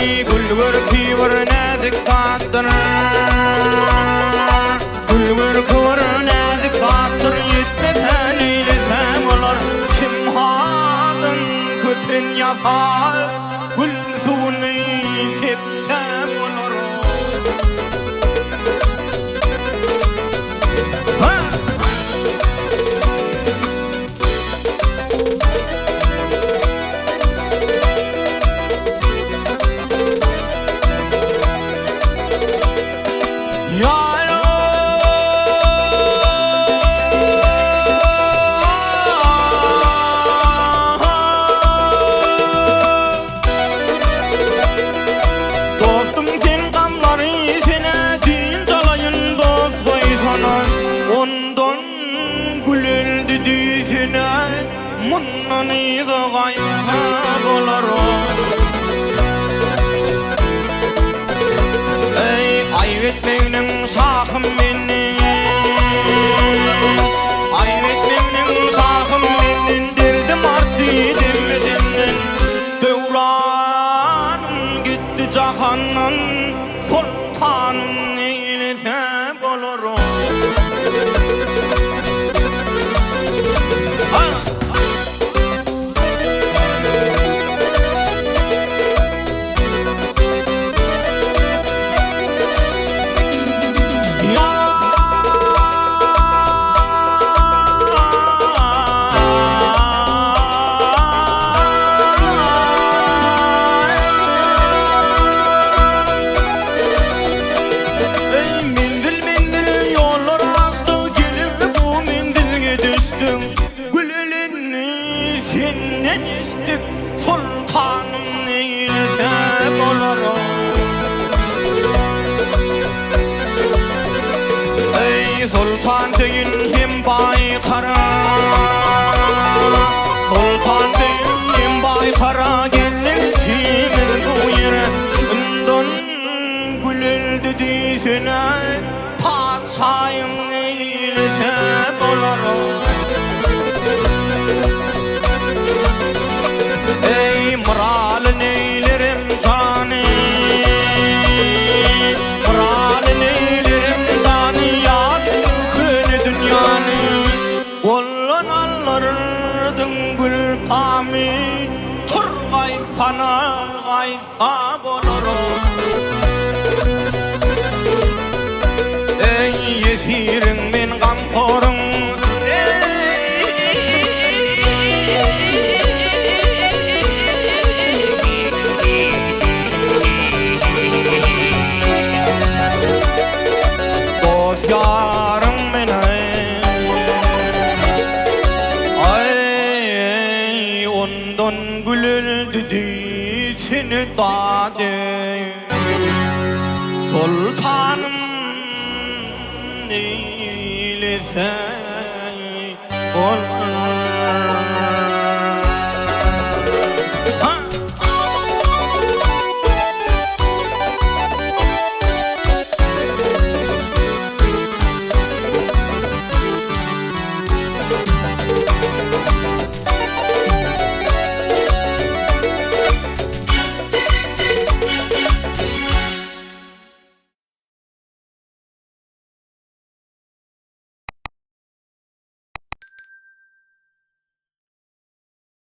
Gül görki bir nazik tattır, gül görki bir nazik tattır, yetmesen eylesem olar. Kim halın kötün yapar, gül suni sepsem olar. Ayvetmenin şahım benim, ayvetmenin şahım benim, derdim arttı demedimden. Devranım gitti cahanın, sultanım eylesem olurum. Sultanım eylesem olurum. Ey sultan deyin hem baykara, sultan deyin hem baykara, gelintimiz bu yere. Ondan gül öldü desene, padşahım eylesem olurum. Ey mıralın eylerim canı, mıralın eylerim canı, yadım kını dünyanı. Olun alırdın gül pami, turgay sana gaysab olurum. Ey yesirin men gamporun, yarım beni, ay ondan gül öldü seni tadı. Sultanım eylesem olurum.